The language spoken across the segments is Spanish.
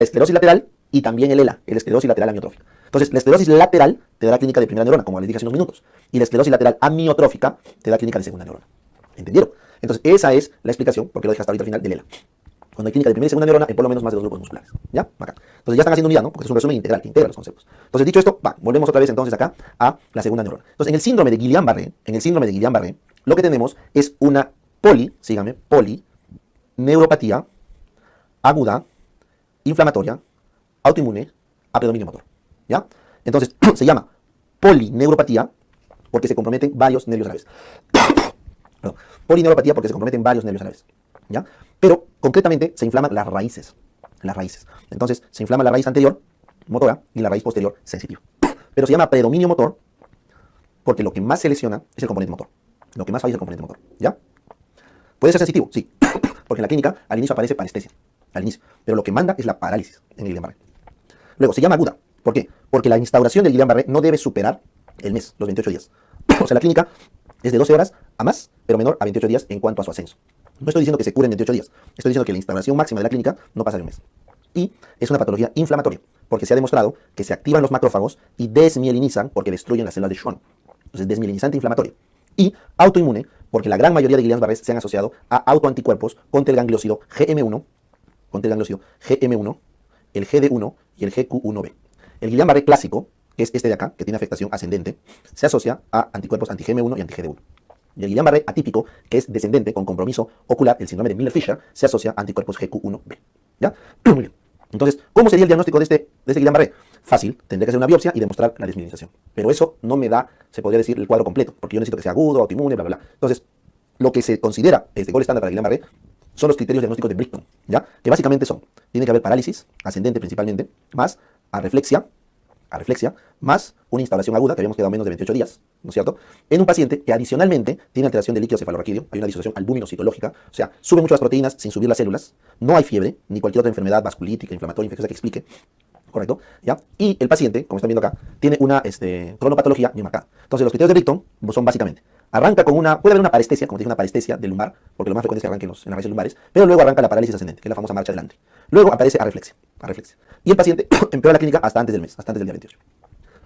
esclerosis lateral y también el ELA, el esclerosis lateral amiotrófica. Entonces, la esclerosis lateral te da la clínica de primera neurona, como les dije hace unos minutos, y la esclerosis lateral amiotrófica te da clínica de segunda neurona. ¿Entendieron? Entonces, esa es la explicación, porque lo dije hasta ahorita al final, del ELA. Cuando hay clínica de primera y segunda neurona, hay por lo menos más de 2 grupos musculares. ¿Ya? Acá. Entonces ya están haciendo unidad, ¿no? Porque es un resumen integral, que integra los conceptos. Entonces, dicho esto, volvemos otra vez entonces acá a la segunda neurona. Entonces, en el síndrome de Guillain-Barré, lo que tenemos es una polineuropatía aguda, inflamatoria, autoinmune, a predominio motor. ¿Ya? Entonces, se llama polineuropatía porque se comprometen varios nervios a la vez. Perdón. Polineuropatía porque se comprometen varios nervios a la vez. ¿Ya? Pero concretamente se inflaman las raíces. Entonces se inflama la raíz anterior, motora, y la raíz posterior, sensitiva. Pero se llama predominio motor porque lo que más se lesiona es el componente motor. Lo que más falla es el componente motor. ¿Ya? ¿Puede ser sensitivo? Sí. Porque en la clínica al inicio aparece parestesia. Al inicio. Pero lo que manda es la parálisis en el Guillain-Barré. Luego se llama aguda. ¿Por qué? Porque la instauración del Guillain-Barré no debe superar el mes, los 28 días. O sea, la clínica es de 12 horas a más, pero menor a 28 días en cuanto a su ascenso. No estoy diciendo que se cure en 28 días. Estoy diciendo que la instauración máxima de la clínica no pasa de un mes. Y es una patología inflamatoria, porque se ha demostrado que se activan los macrófagos y desmielinizan porque destruyen las células de Schwann. Entonces, desmielinizante inflamatorio. Y autoinmune, porque la gran mayoría de Guillain-Barré se han asociado a autoanticuerpos contra el gangliósido GM1, el GD1 y el GQ1B. El Guillain-Barré clásico, que es este de acá, que tiene afectación ascendente, se asocia a anticuerpos anti-GM1 y anti-GD1. Y el Guillain-Barré atípico, que es descendente con compromiso ocular, el síndrome de Miller-Fisher, se asocia a anticuerpos GQ1B. ¿Ya? Muy bien. Entonces, ¿cómo sería el diagnóstico de este Guillain-Barré? Fácil, tendría que hacer una biopsia y demostrar la desmielinización. Pero eso no me da, se podría decir, el cuadro completo, porque yo necesito que sea agudo, autoinmune, bla, bla, bla. Entonces, lo que se considera gold estándar para el Guillain-Barré son los criterios diagnósticos de Brighton, ¿ya? Que básicamente son, tiene que haber parálisis, ascendente principalmente, más arreflexia, más una instauración aguda, que habíamos quedado menos de 28 días, ¿no es cierto? En un paciente que adicionalmente tiene alteración del líquido cefalorraquídeo, hay una disociación albúmino-citológica, o sea, suben mucho las proteínas sin subir las células, no hay fiebre, ni cualquier otra enfermedad vasculítica, inflamatoria, infecciosa que explique, ¿correcto? ¿Ya? Y el paciente, como están viendo acá, tiene una cronopatología bien marcada. Entonces, los criterios de Brighton son básicamente, arranca con puede haber una parestesia, como te dije, una parestesia del lumbar, porque lo más frecuente es que arranque en las raíces lumbares, pero luego arranca la parálisis ascendente, que es la famosa marcha adelante. Luego aparece arreflexia. Y el paciente empeora la clínica hasta antes del mes, hasta antes del día 28.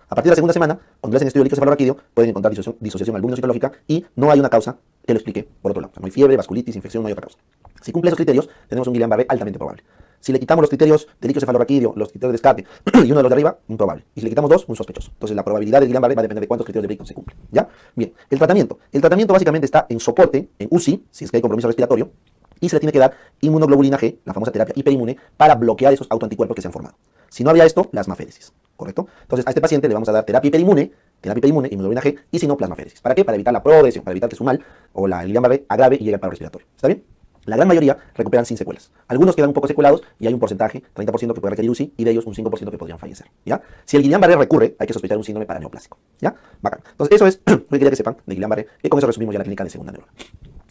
A partir de la segunda semana, cuando le hacen estudio de líquido cefalorraquídeo, pueden encontrar disociación albúmino-citológica y no hay una causa que lo explique por otro lado. O sea, no hay fiebre, vasculitis, infección, no hay otra causa. Si cumple esos criterios, tenemos un Guillain-Barré altamente probable. Si le quitamos los criterios de líquido cefalorraquídeo, los criterios de descarte y uno de los de arriba, un probable. Y si le quitamos dos, un sospechoso. Entonces la probabilidad del Guillain-Barré va a depender de cuántos criterios de Brighton se cumplen. ¿Ya? Bien. El tratamiento básicamente está en soporte, en UCI, si es que hay compromiso respiratorio, y se le tiene que dar inmunoglobulina G, la famosa terapia hiperinmune, para bloquear esos autoanticuerpos que se han formado. Si no había esto, plasmaféresis, ¿correcto? Entonces a este paciente le vamos a dar terapia hiperinmune, inmunoglobulina G, y si no, plasmaféresis. ¿Para qué? Para evitar la progresión, para evitar que su mal o el Guillain-Barré agrave y llegue al paro respiratorio. ¿Está bien? La gran mayoría recuperan sin secuelas. Algunos quedan un poco seculados y hay un porcentaje, 30% que puede requerir UCI, y de ellos un 5% que podrían fallecer. ¿Ya? Si el Guillain-Barré recurre, hay que sospechar un síndrome paraneoplásico. ¿Ya? Bacán. Entonces eso es lo que quería que sepan de Guillain-Barré, y con eso resumimos ya la clínica de segunda neurona.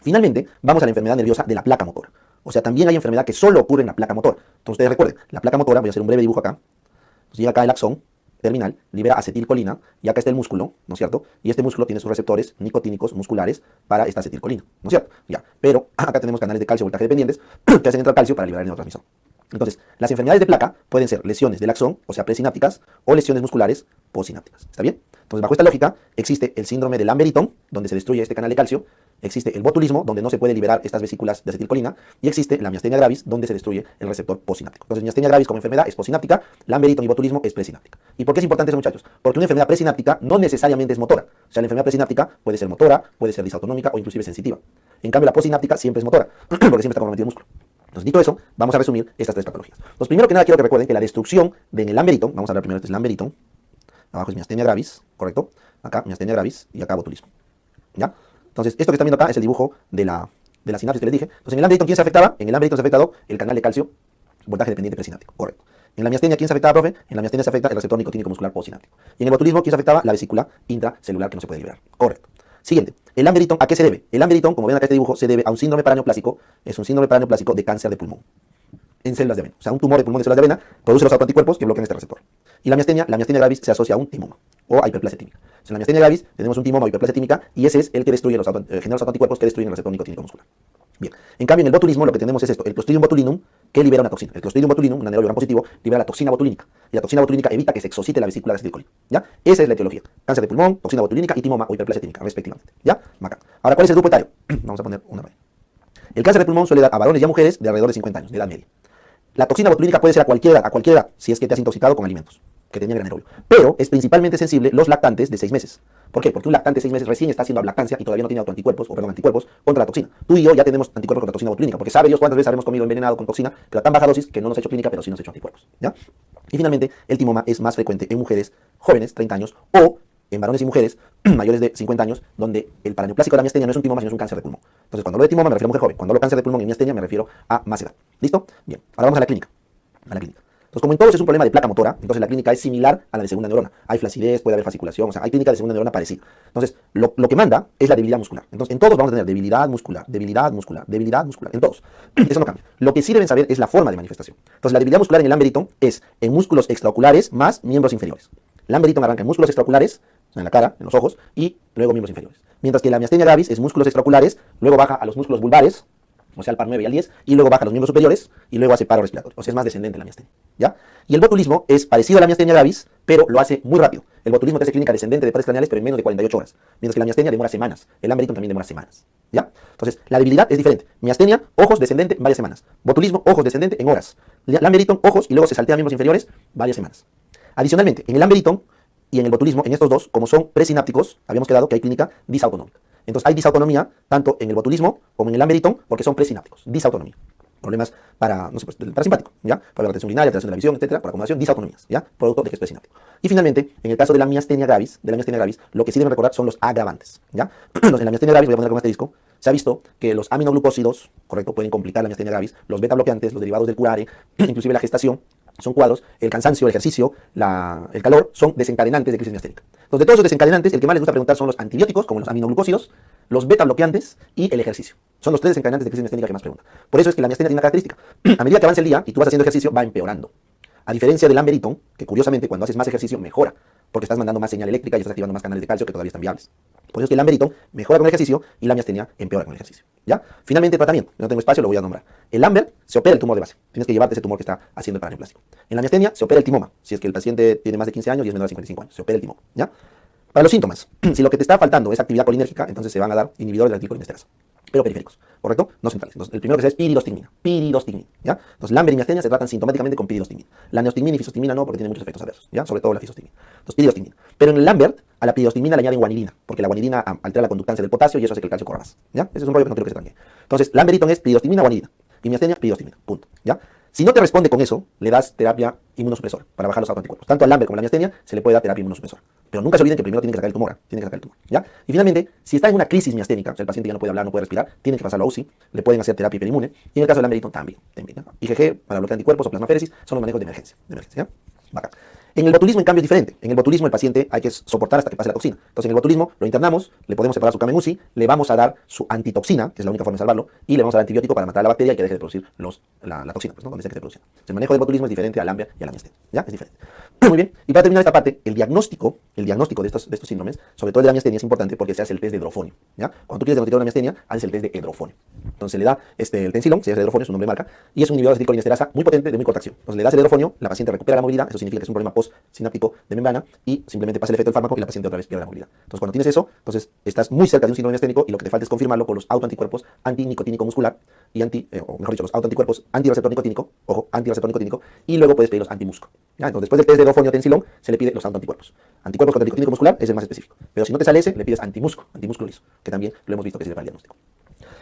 Finalmente, vamos a la enfermedad nerviosa de la placa motora. O sea, también hay enfermedad que solo ocurre en la placa motora. Entonces ustedes recuerden, la placa motora, voy a hacer un breve dibujo acá. Entonces llega acá el axón terminal, libera acetilcolina, y acá está el músculo, ¿no es cierto? Y este músculo tiene sus receptores nicotínicos musculares para esta acetilcolina, ¿no es cierto? Ya, pero acá tenemos canales de calcio voltaje dependientes que hacen entrar calcio para liberar el neurotransmisor. Entonces, las enfermedades de placa pueden ser lesiones del axón, o sea, presinápticas, o lesiones musculares postsinápticas. ¿Está bien? Entonces, bajo esta lógica, existe el síndrome de Lamberton, donde se destruye este canal de calcio, existe el botulismo, donde no se puede liberar estas vesículas de acetilcolina, y existe la miastenia gravis, donde se destruye el receptor postsináptico. Entonces, miastenia gravis como enfermedad es postsináptica, Lamberton y botulismo es presináptica. ¿Y por qué es importante eso, muchachos? Porque una enfermedad presináptica no necesariamente es motora. O sea, la enfermedad presináptica puede ser motora, puede ser disautonómica o inclusive sensitiva. En cambio, la postsináptica siempre es motora, porque siempre está comprometido el músculo. Entonces, dicho eso, vamos a resumir estas tres patologías. Entonces, primero que nada, quiero que recuerden que la destrucción del Lamberton, vamos a hablar primero de este Lamberton, abajo es miastenia gravis, ¿correcto? Acá miastenia gravis y acá botulismo. ¿Ya? Entonces, esto que están viendo acá es el dibujo de la sinapsis que les dije. Entonces, en el Lamberton, ¿quién se afectaba? En el Lamberton se ha afectado el canal de calcio, voltaje dependiente presináptico, correcto. En la miastenia, ¿quién se afectaba, profe? En la miastenia se afecta el receptor nicotínico muscular postsináptico. Y en el botulismo, ¿quién se afectaba? La vesícula intracelular que no se puede liberar, correcto. Siguiente, el Lamberton, ¿a qué se debe? El Lamberton, como ven acá este dibujo, se debe a un síndrome paraneoplásico, es un síndrome paraneoplásico de cáncer de pulmón en células de avena. O sea, un tumor de pulmón de células de avena produce los autoanticuerpos que bloquean este receptor. Y la miastenia gravis se asocia a un timoma o a hiperplasia tímica. En la miastenia gravis tenemos un timoma o hiperplasia tímica y ese es el que destruye genera los autoanticuerpos que destruyen el receptor nicotínico muscular. Bien, en cambio en el botulismo lo que tenemos es esto, el Clostridium botulinum, que libera una toxina. El Clostridium botulinum, un anaerobio gram positivo, libera la toxina botulínica. Y la toxina botulínica evita que se exocite la vesícula de acetilcolina. ¿Ya? Esa es la etiología. Cáncer de pulmón, toxina botulínica y timoma o hiperplasia tímica, respectivamente. ¿Ya? Bacán. Ahora, ¿cuál es el grupo etario? Vamos a poner una raya. El cáncer de pulmón suele dar a varones y a mujeres de alrededor de 50 años, de edad media. La toxina botulínica puede ser a cualquier edad, si es que te has intoxicado con alimentos que tenían gran anaerobio. Pero es principalmente sensible los lactantes de 6 meses. ¿Por qué? Porque un lactante de 6 meses recién está haciendo lactancia y todavía no tiene anticuerpos contra la toxina. Tú y yo ya tenemos anticuerpos contra toxina botulínica, porque sabe Dios cuántas veces habremos comido envenenado con toxina, pero a tan baja dosis que no nos ha hecho clínica, pero sí nos ha hecho anticuerpos. ¿Ya? Y finalmente, el timoma es más frecuente en mujeres jóvenes, 30 años, o en varones y mujeres mayores de 50 años, donde el paraneoplásico de la miastenia no es un timoma, sino es un cáncer de pulmón. Entonces, cuando hablo de timoma me refiero a mujer joven, cuando hablo de cáncer de pulmón y miastenia me refiero a más edad. ¿Listo? Bien, ahora vamos a la clínica. Entonces, como en todos es un problema de placa motora, entonces la clínica es similar a la de segunda neurona. Hay flacidez, puede haber fasciculación, o sea, hay clínica de segunda neurona parecida. Entonces, lo que manda es la debilidad muscular. Entonces, en todos vamos a tener debilidad muscular, debilidad muscular, debilidad muscular, en todos. Eso no cambia. Lo que sí deben saber es la forma de manifestación. Entonces, la debilidad muscular en el Lamberito es en músculos extraoculares más miembros inferiores. Lamberito arranca en músculos extraoculares, en la cara, en los ojos, y luego miembros inferiores. Mientras que la miastenia gravis es músculos extraoculares, luego baja a los músculos vulvares, o sea, al par 9 y al 10, y luego baja a los miembros superiores, y luego hace paro respiratorio. O sea, es más descendente la miastenia, ¿ya? Y el botulismo es parecido a la miastenia gravis, pero lo hace muy rápido. El botulismo te hace clínica descendente de pares craneales, pero en menos de 48 horas. Mientras que la miastenia demora semanas. El Lamberito también demora semanas, ¿ya? Entonces, la debilidad es diferente. Miastenia, ojos, descendente, varias semanas. Botulismo, ojos, descendente, en horas. Lamberito, ojos, y luego se saltea a miembros inferiores, varias semanas. Adicionalmente, en el Lamberito y en el botulismo, en estos dos, como son presinápticos, habíamos quedado que hay clínica disautonómica. Entonces hay disautonomía tanto en el botulismo como en el Lamberito porque son presinápticos. Disautonomía. Problemas para, no sé, pues, del parasimpático, ¿ya? Para la retención urinaria, alteración de la visión, etcétera, por acomodación, disautonomías, ¿ya? Producto de que es presináptico. Y finalmente, en el caso de la miastenia gravis, lo que sí deben recordar son los agravantes, ¿ya? Entonces, en la miastenia gravis, voy a poner con asterisco, se ha visto que los aminoglucósidos, correcto, pueden complicar la miastenia gravis, los beta bloqueantes, los derivados del curare, inclusive la gestación, son cuadros, el cansancio, el ejercicio, el calor, son desencadenantes de crisis miasténica. Entonces, de todos esos desencadenantes, el que más les gusta preguntar son los antibióticos, como los aminoglucósidos, los beta bloqueantes y el ejercicio. Son los tres desencadenantes de crisis miasténica que más preguntan. Por eso es que la miastenia tiene una característica. A medida que avanza el día y tú vas haciendo ejercicio, va empeorando. A diferencia del Lamberito, que curiosamente cuando haces más ejercicio mejora, porque estás mandando más señal eléctrica y estás activando más canales de calcio que todavía están viables. Por eso es que el Lamberito mejora con el ejercicio y la miastenia empeora con el ejercicio. ¿Ya? Finalmente, tratamiento. No tengo espacio, lo voy a nombrar. El Lambert se opera el tumor de base. Tienes que llevarte ese tumor que está haciendo el paraneoplásico. En la miastenia se opera el timoma. Si es que el paciente tiene más de 15 años y es menor de 55 años. Se opera el timoma. ¿Ya? Para los síntomas, si lo que te está faltando es actividad colinérgica, entonces se van a dar inhibidores de la acetilcolinesterasa, pero periféricos, ¿correcto? No centrales. Entonces, el primero que se da es piridostigmina, ¿ya? Entonces, Lambert y miastenia se tratan sintomáticamente con piridostigmina. La neostigmina y fisostigmina no, porque tienen muchos efectos adversos, ¿ya? Sobre todo la fisostigmina. Entonces, piridostigmina. Pero en el Lambert, a la piridostigmina le añaden guanidina, porque la guanidina altera la conductancia del potasio y eso hace que el calcio corra más, ¿ya? Ese es un rollo que no quiero que se tranque. Entonces, Lamberito es piridostigmina, guanidina, y miastenia, piridostigmina, punto, ¿ya? Si no te responde con eso, le das terapia inmunosupresora para bajar los autoanticuerpos. Tanto al Lambert como a la miastenia se le puede dar terapia inmunosupresora. Pero nunca se olviden que primero tienen que sacar el tumor, ¿ya? Y finalmente, si está en una crisis miasténica, o sea, el paciente ya no puede hablar, no puede respirar, tienen que pasarlo a UCI, le pueden hacer terapia hiperimune, y en el caso del Lamberito también, ¿ya? IgG para bloquear anticuerpos o plasmaféresis son los manejos de emergencia, ¿ya? Bacán. En el botulismo, en cambio, es diferente. En el botulismo, el paciente hay que soportar hasta que pase la toxina. Entonces, en el botulismo, lo internamos, le podemos separar su cama en UCI, le vamos a dar su antitoxina, que es la única forma de salvarlo, y le vamos a dar antibiótico para matar a la bacteria y que deje de producir la toxina, pues, ¿no? Donde sea que esté produciendo. El manejo del botulismo es diferente al Lambert y a la miastenia, ¿ya? Es diferente. Muy bien. Y para terminar esta parte, el diagnóstico de estos síndromes, sobre todo el de la miastenia, es importante porque se hace el test de hidrofonio, ¿ya? Cuando tú quieres diagnosticar una miastenia, haces el test de hidrofonio. Entonces, le da el tensilón, se llama hidrofonio, es un nombre de marca, y es un inhibidor de acetilcolinesterasa muy potente, de muy corta acción. Entonces, le das el hidrofonio, la paciente recupera la movilidad, eso significa que es un problema postsináptico de membrana y simplemente pasa el efecto del fármaco y la paciente otra vez pierde la movilidad. Entonces, cuando tienes eso, entonces estás muy cerca de un síndrome miasténico y lo que te falta es confirmarlo con los autoanticuerpos antinicotínico muscular y o mejor dicho, los autoanticuerpos antirreceptor nicotínico, ojo, antirreceptor nicotínico, y luego puedes pedir los antimusco. ¿Ya? Entonces, después del test de hidrofonio tensilón, se le pide los autoanticuerpos. Anticuerpos contra nicotínico muscular es el más específico. Pero si no te sale ese, le pides antimúsculo liso, que también lo hemos visto que sirve para el diagnóstico.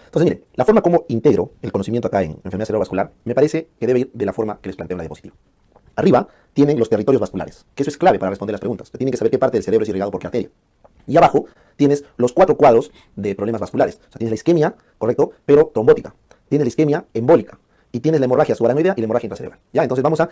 Entonces, miren, la forma como integro el conocimiento acá en enfermedad cerebrovascular me parece que debe ir de la forma que les planteo en la diapositiva. Arriba tienen los territorios vasculares, que eso es clave para responder las preguntas. Tienen que saber qué parte del cerebro es irrigado por qué arteria. Y abajo tienes los 4 cuadros de problemas vasculares. O sea, tienes la isquemia, correcto, pero trombótica. Tienes la isquemia embólica. Y tienes la hemorragia subaracnoidea y la hemorragia intracerebral. ¿Ya? Entonces vamos a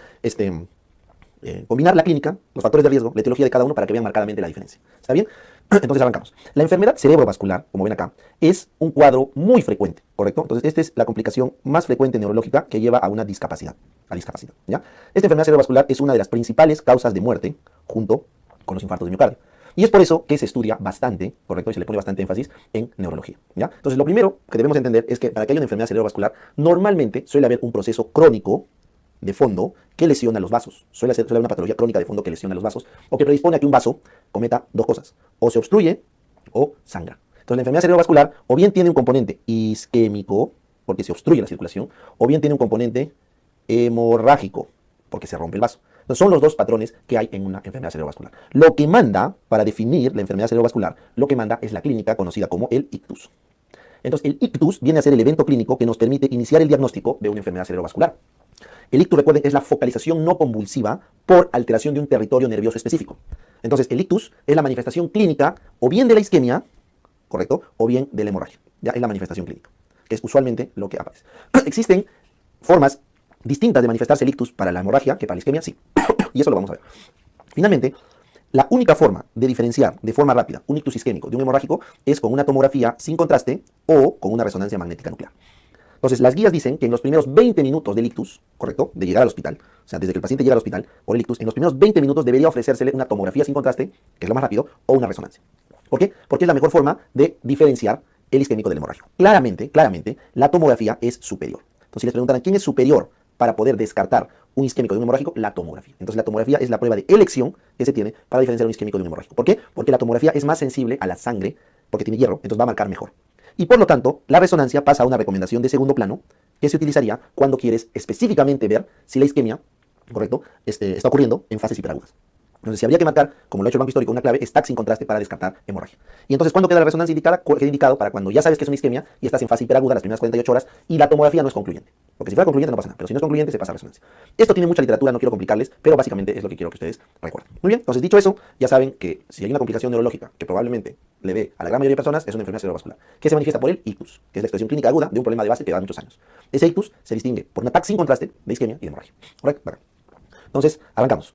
combinar la clínica, los factores de riesgo, la etiología de cada uno para que vean marcadamente la diferencia. ¿Está bien? Entonces arrancamos. La enfermedad cerebrovascular, como ven acá, es un cuadro muy frecuente, ¿correcto? Entonces esta es la complicación más frecuente neurológica que lleva a una discapacidad, ¿ya? Esta enfermedad cerebrovascular es una de las principales causas de muerte junto con los infartos de miocardio. Y es por eso que se estudia bastante, ¿correcto? Y se le pone bastante énfasis en neurología, ¿ya? Entonces, lo primero que debemos entender es que para que haya una enfermedad cerebrovascular, normalmente suele haber un proceso crónico de fondo que lesiona los vasos. Suele haber una patología crónica de fondo que lesiona los vasos o que predispone a que un vaso cometa dos cosas: o se obstruye o sangra. Entonces, la enfermedad cerebrovascular o bien tiene un componente isquémico, porque se obstruye la circulación, o bien tiene un componente hemorrágico, porque se rompe el vaso. Entonces, son los dos patrones que hay en una enfermedad cerebrovascular. Lo que manda, para definir la enfermedad cerebrovascular, lo que manda es la clínica conocida como el ictus. Entonces, el ictus viene a ser el evento clínico que nos permite iniciar el diagnóstico de una enfermedad cerebrovascular. El ictus, recuerden, es la focalización no convulsiva por alteración de un territorio nervioso específico. Entonces, el ictus es la manifestación clínica o bien de la isquemia, ¿correcto? O bien de la hemorragia. Ya es la manifestación clínica, que es usualmente lo que aparece. Existen formas distintas de manifestarse el ictus para la hemorragia que para la isquemia, sí. Y eso lo vamos a ver. Finalmente, la única forma de diferenciar de forma rápida un ictus isquémico de un hemorrágico es con una tomografía sin contraste o con una resonancia magnética nuclear. Entonces, las guías dicen que en los primeros 20 minutos del ictus, ¿correcto? De llegar al hospital, o sea, desde que el paciente llega al hospital por el ictus, en los primeros 20 minutos debería ofrecérsele una tomografía sin contraste, que es lo más rápido, o una resonancia. ¿Por qué? Porque es la mejor forma de diferenciar el isquémico del hemorrágico. Claramente, la tomografía es superior. Entonces, si les preguntaran quién es superior para poder descartar un isquémico de un hemorrágico, la tomografía. Entonces, la tomografía es la prueba de elección que se tiene para diferenciar un isquémico de un hemorrágico. ¿Por qué? Porque la tomografía es más sensible a la sangre, porque tiene hierro, entonces va a marcar mejor. Y por lo tanto, la resonancia pasa a una recomendación de segundo plano que se utilizaría cuando quieres específicamente ver si la isquemia, ¿correcto?, está ocurriendo en fases hiperagudas. Entonces, si habría que marcar, como lo ha hecho el Banco Histórico, una clave es TAC sin contraste para descartar hemorragia. Y entonces, ¿cuándo queda la resonancia indicada? Queda indicado para cuando ya sabes que es una isquemia y estás en fase hiperaguda las primeras 48 horas y la tomografía no es concluyente. Porque si fuera concluyente no pasa nada, pero si no es concluyente se pasa a resonancia. Esto tiene mucha literatura, no quiero complicarles, pero básicamente es lo que quiero que ustedes recuerden. Muy bien, entonces dicho eso, ya saben que si hay una complicación neurológica que probablemente le dé a la gran mayoría de personas, es una enfermedad cerebrovascular, que se manifiesta por el ictus, que es la expresión clínica aguda de un problema de base que da muchos años. Ese ictus se distingue por un TAC sin contraste de isquemia y de hemorragia. ¿Correcto? Entonces, arrancamos.